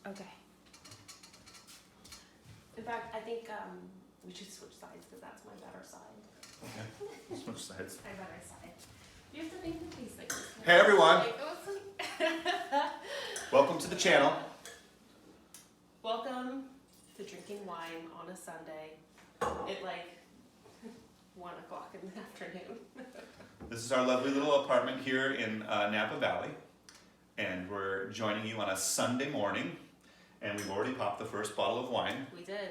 Okay. In fact, I think we should switch sides because that's my better side. Okay. Switch sides. My better side. You have to make the face like this. Hey everyone! Like, oh, Welcome to the channel. welcome to drinking wine on a Sunday at like 1 o'clock in the afternoon. This is our lovely little apartment here in Napa Valley, and we're joining you on a Sunday morning, and we've already popped the first bottle of wine. We did.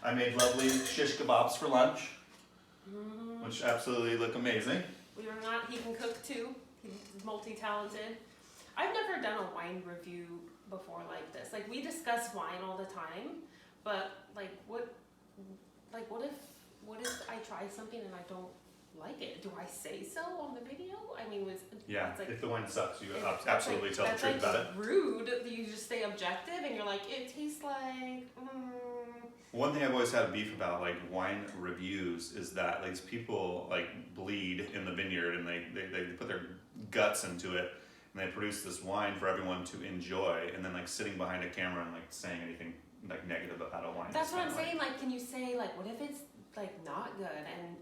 I made lovely shish kebabs for lunch, which absolutely look amazing. We were not, he can cook too. He's multi-talented. I've never done a wine review before like this. Like, we discuss wine all the time, but like what if I try something and I don't like it? Do I say so on the video? I mean, Yeah, it's like, if the wine sucks, you absolutely tell the that's truth like about it. rude. You just stay objective and you're like, it tastes like. One thing I've always had a beef about, like wine reviews, is that like people like bleed in the vineyard and they put their guts into it and they produce this wine for everyone to enjoy, and then like sitting behind a camera and like saying anything like negative about a wine. That's what I'm saying. Like, can you say like, what if it's like not good, and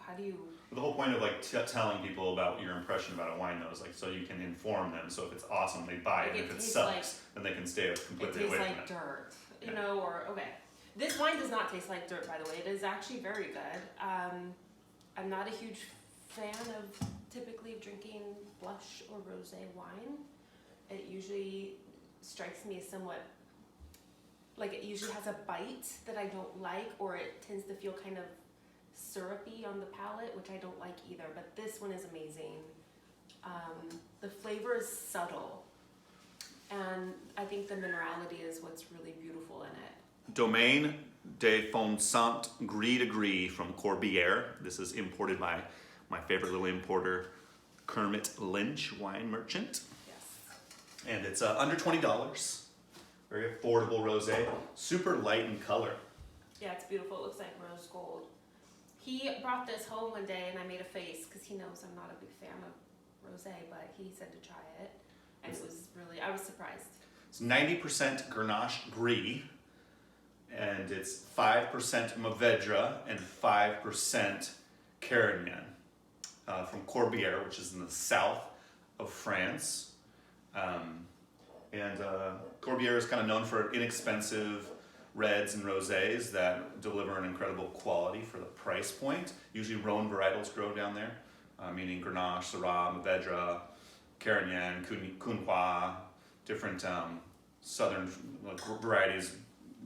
how do you? The whole point of like telling people about your impression about a wine, though, is like so you can inform them. So if it's awesome, they buy it. Like, And if it sucks, then they can stay completely away from it. It tastes like dirt, you know, or okay. This wine does not taste like dirt, by the way. It is actually very good. I'm not a huge fan of typically drinking blush or rosé wine. It usually strikes me as somewhat, like it usually has a bite that I don't like, or it tends to feel kind of syrupy on the palate, which I don't like either. But this one is amazing. The flavor is subtle, and I think the minerality is what's really beautiful in it. Domaine de Fontsainte Gris from Corbière. This is imported by my favorite little importer, Kermit Lynch Wine Merchant. Yes. And it's under $20. Very affordable rosé. Super light in color. Yeah, it's beautiful. It looks like rose gold. He brought this home one day, and I made a face because he knows I'm not a big fan of rosé, but he said to try it, and it was really, I was surprised. It's 90% Grenache Gris, and it's 5% Mourvedre and 5% Carignan from Corbière, which is in the south of France. Corbière is kind of known for inexpensive reds and rosés that deliver an incredible quality for the price point. Usually Rhone varietals grow down there, meaning Grenache, Syrah, Mourvedre, Carignan, Cunha, different southern varieties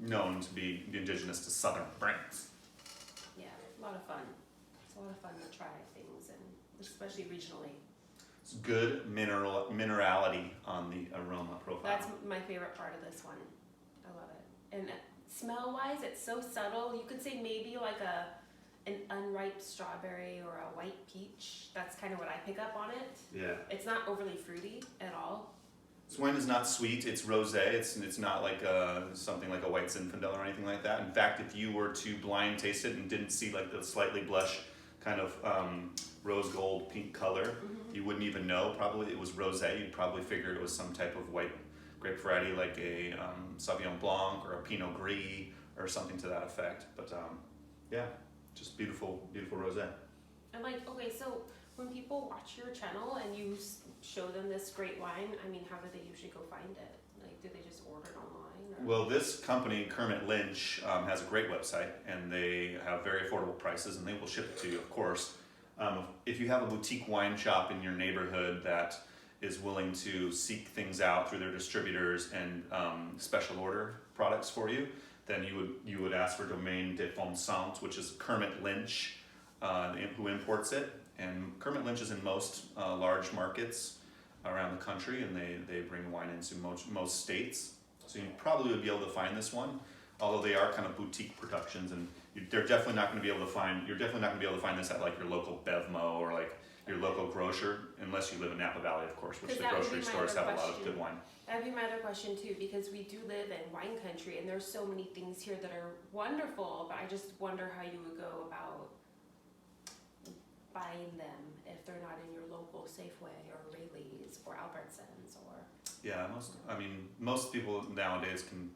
known to be indigenous to southern France. Yeah, a lot of fun. It's a lot of fun to try things, and especially regionally. It's good minerality on the aroma profile. That's my favorite part of this one. I love it. And smell-wise, it's so subtle. You could say maybe like an unripe strawberry or a white peach. That's kind of what I pick up on it. Yeah. It's not overly fruity at all. This wine is not sweet. It's rosé. It's not like something like a white Zinfandel or anything like that. In fact, if you were to blind taste it and didn't see like the slightly blush kind of rose gold pink color, you wouldn't even know probably it was rosé. You'd probably figure it was some type of white grape variety like a Sauvignon Blanc or a Pinot Gris or something to that effect. But yeah, just beautiful, beautiful rosé. And like, okay, so when people watch your channel and you show them this great wine, I mean, how do they usually go find it? Like, do they just order it online? Or? Well, this company, Kermit Lynch, has a great website, and they have very affordable prices, and they will ship it to you, of course. If you have a boutique wine shop in your neighborhood that is willing to seek things out through their distributors and special order products for you, then you would ask for Domaine de Fontsainte, which is Kermit Lynch who imports it. And Kermit Lynch is in most large markets around the country, and they bring wine into most states. So you probably would be able to find this one, although they are kind of boutique productions, and you're definitely not going to be able to find this at like your local Bevmo or like your local grocer, unless you live in Napa Valley, of course, which the grocery stores have a lot of good wine. That'd be my other question too, because we do live in wine country, and there's so many things here that are wonderful, but I just wonder how you would go about buying them if they're not in your local Safeway or Rayleigh's or Albertsons or Yeah, most people nowadays can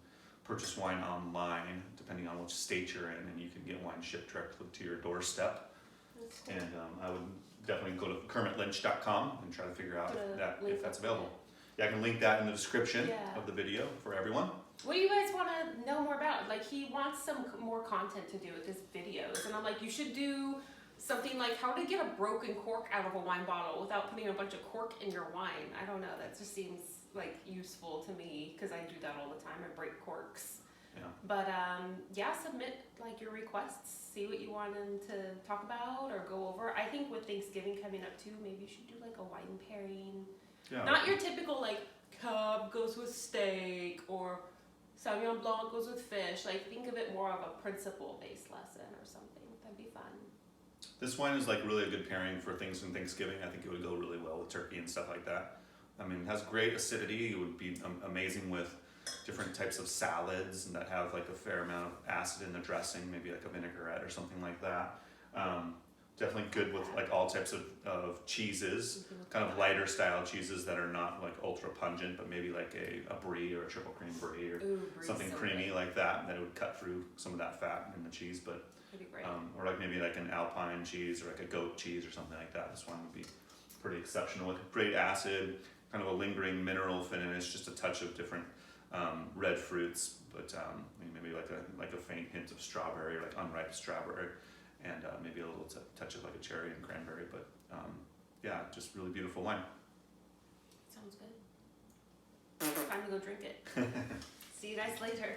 purchase wine online, depending on which state you're in, and you can get wine shipped directly to your doorstep. That's cool. And I would definitely go to kermitlynch.com and try to figure out Put a if link that's up available. there. Yeah, I can link that in the description Yeah. of the video for everyone. What do you guys want to know more about? Like, he wants some more content to do with his videos, and I'm like, you should do something like how to get a broken cork out of a wine bottle without putting a bunch of cork in your wine. I don't know, that just seems like useful to me because I do that all the time. I break corks. Yeah. But yeah, submit like your requests, see what you want them to talk about or go over. I think with Thanksgiving coming up too, maybe you should do like a wine pairing. Yeah. Not your typical like Cab goes with steak or Sauvignon Blanc goes with fish. Like, think of it more of a principle-based lesson or something. That'd be fun. This wine is like really a good pairing for things in Thanksgiving. I think it would go really well with turkey and stuff like that. I mean, it has great acidity. It would be amazing with different types of salads that have like a fair amount of acid in the dressing, maybe like a vinaigrette or something like that. Definitely good with like all types of cheeses, kind of lighter style cheeses that are not like ultra pungent, but maybe like a brie or a triple cream brie or Ooh, Brie's something so creamy good. like that would cut through some of that fat in the cheese. But That'd be great. or like maybe like an alpine cheese or like a goat cheese or something like that. This one would be pretty exceptional with great acid, kind of a lingering mineral finish, just a touch of different red fruits, but maybe like a faint hint of strawberry or like unripe strawberry, and maybe a little touch of like a cherry and cranberry. But yeah, just really beautiful wine. Sounds good. Time to go drink it. See you guys later.